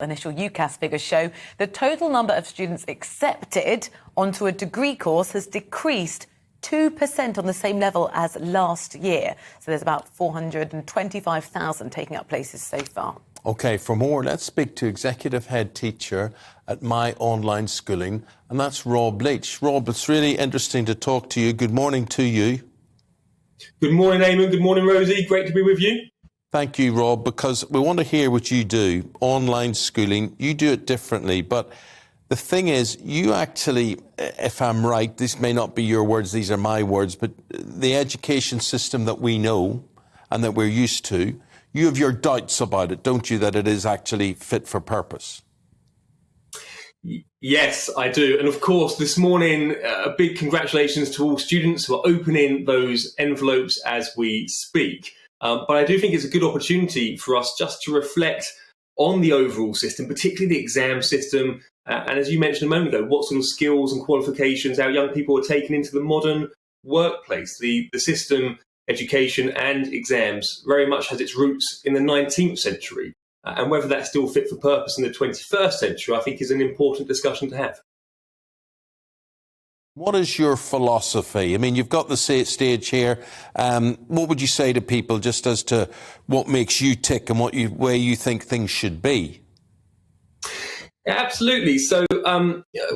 Initial Ucas figures show the total number of students accepted onto a degree course has decreased 2% on the same level as last year. So there's about 425,000 taking up places so far. OK, for more, let's speak to Executive Head Teacher at My Online Schooling, and that's Rob Leitch. Rob, it's really interesting to talk to you. Good morning to you. Good morning, Eamon. Good morning, Rosie. Great to be with you. Thank you, Rob, because we want to hear what you do. Online schooling, you do it differently. But the thing is, you actually, if I'm right, this may not be your words, these are my words, but the education system that we know and that we're used to, you have your doubts about it, don't you, that it is actually fit for purpose? Yes, I do. And of course, this morning, a big congratulations to all students who are opening those envelopes as we speak. But I do think it's a good opportunity for us just to reflect on the overall system, particularly the exam system. And as you mentioned a moment ago, what sort of skills and qualifications our young people are taking into the modern workplace. The system, education and exams very much has its roots in the 19th century. And whether that's still fit for purpose in the 21st century, I think is an important discussion to have. What is your philosophy? I mean, you've got the stage here. What would you say to people just as to what makes you tick and where you think things should be? Yeah, absolutely. So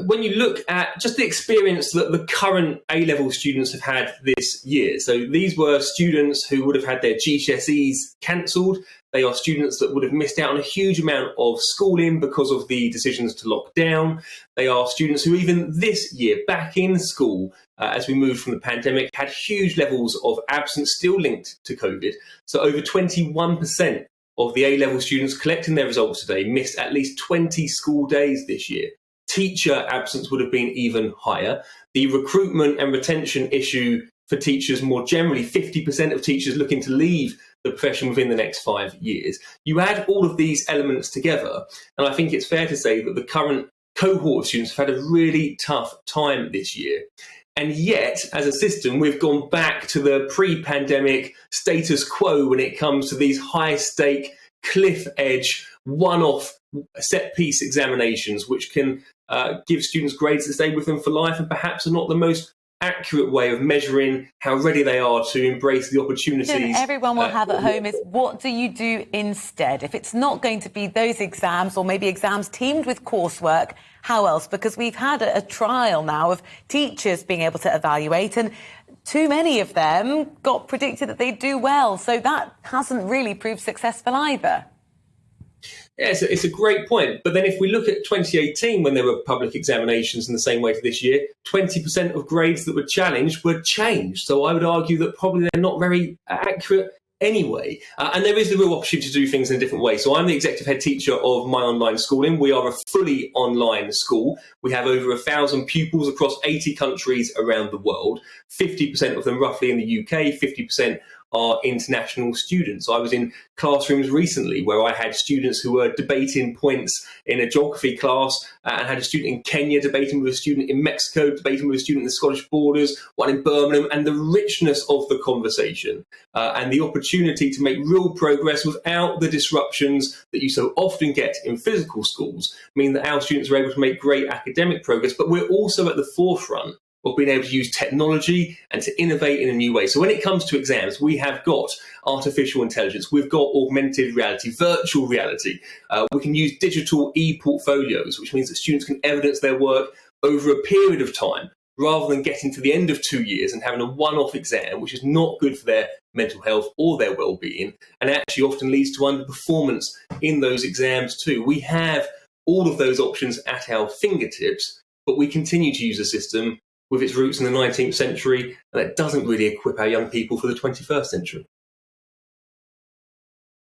when you look at just the experience that the current A-level students have had this year, so these were students who would have had their GCSEs cancelled. They are students that would have missed out on a huge amount of schooling because of the decisions to lock down. They are students who even this year, back in school, as we moved from the pandemic, had huge levels of absence still linked to COVID. So over 21% of the A-level students collecting their results today missed at least 20 school days this year. Teacher absence would have been even higher. The recruitment and retention issue for teachers more generally, 50% of teachers looking to leave the profession within the next 5 years. You add all of these elements together, and I think it's fair to say that the current cohort of students have had a really tough time this year. And yet, as a system, we've gone back to the pre-pandemic status quo when it comes to these high-stake, cliff-edge, one-off set-piece examinations, which can give students grades that stay with them for life and perhaps are not the most accurate way of measuring how ready they are to embrace the opportunities. Everyone will have at home is, what do you do instead? If it's not going to be those exams or maybe exams teamed with coursework, how else? Because we've had a trial now of teachers being able to evaluate, and too many of them got predicted that they'd do well. So that hasn't really proved successful either. Yeah, it's a great point. But then if we look at 2018, when there were public examinations in the same way to this year, 20% of grades that were challenged were changed. So I would argue that probably they're not very accurate anyway. And there is the real opportunity to do things in a different way. So I'm the executive head teacher of My Online Schooling. We are a fully online school. We have over 1,000 pupils across 80 countries around the world. 50% of them roughly in the UK, 50% are international students. I was in classrooms recently where I had students who were debating points in a geography class and had a student in Kenya debating with a student in Mexico, debating with a student in the Scottish borders, one in Birmingham, and the richness of the conversation and the opportunity to make real progress without the disruptions that you so often get in physical schools mean that our students are able to make great academic progress, but we're also at the forefront of being able to use technology and to innovate in a new way. So when it comes to exams, we have got artificial intelligence, we've got augmented reality, virtual reality. We can use digital e-portfolios, which means that students can evidence their work over a period of time, rather than getting to the end of 2 years and having a one-off exam, which is not good for their mental health or their well-being, and actually often leads to underperformance in those exams too. We have all of those options at our fingertips, but we continue to use a system with its roots in the 19th century, and that doesn't really equip our young people for the 21st century.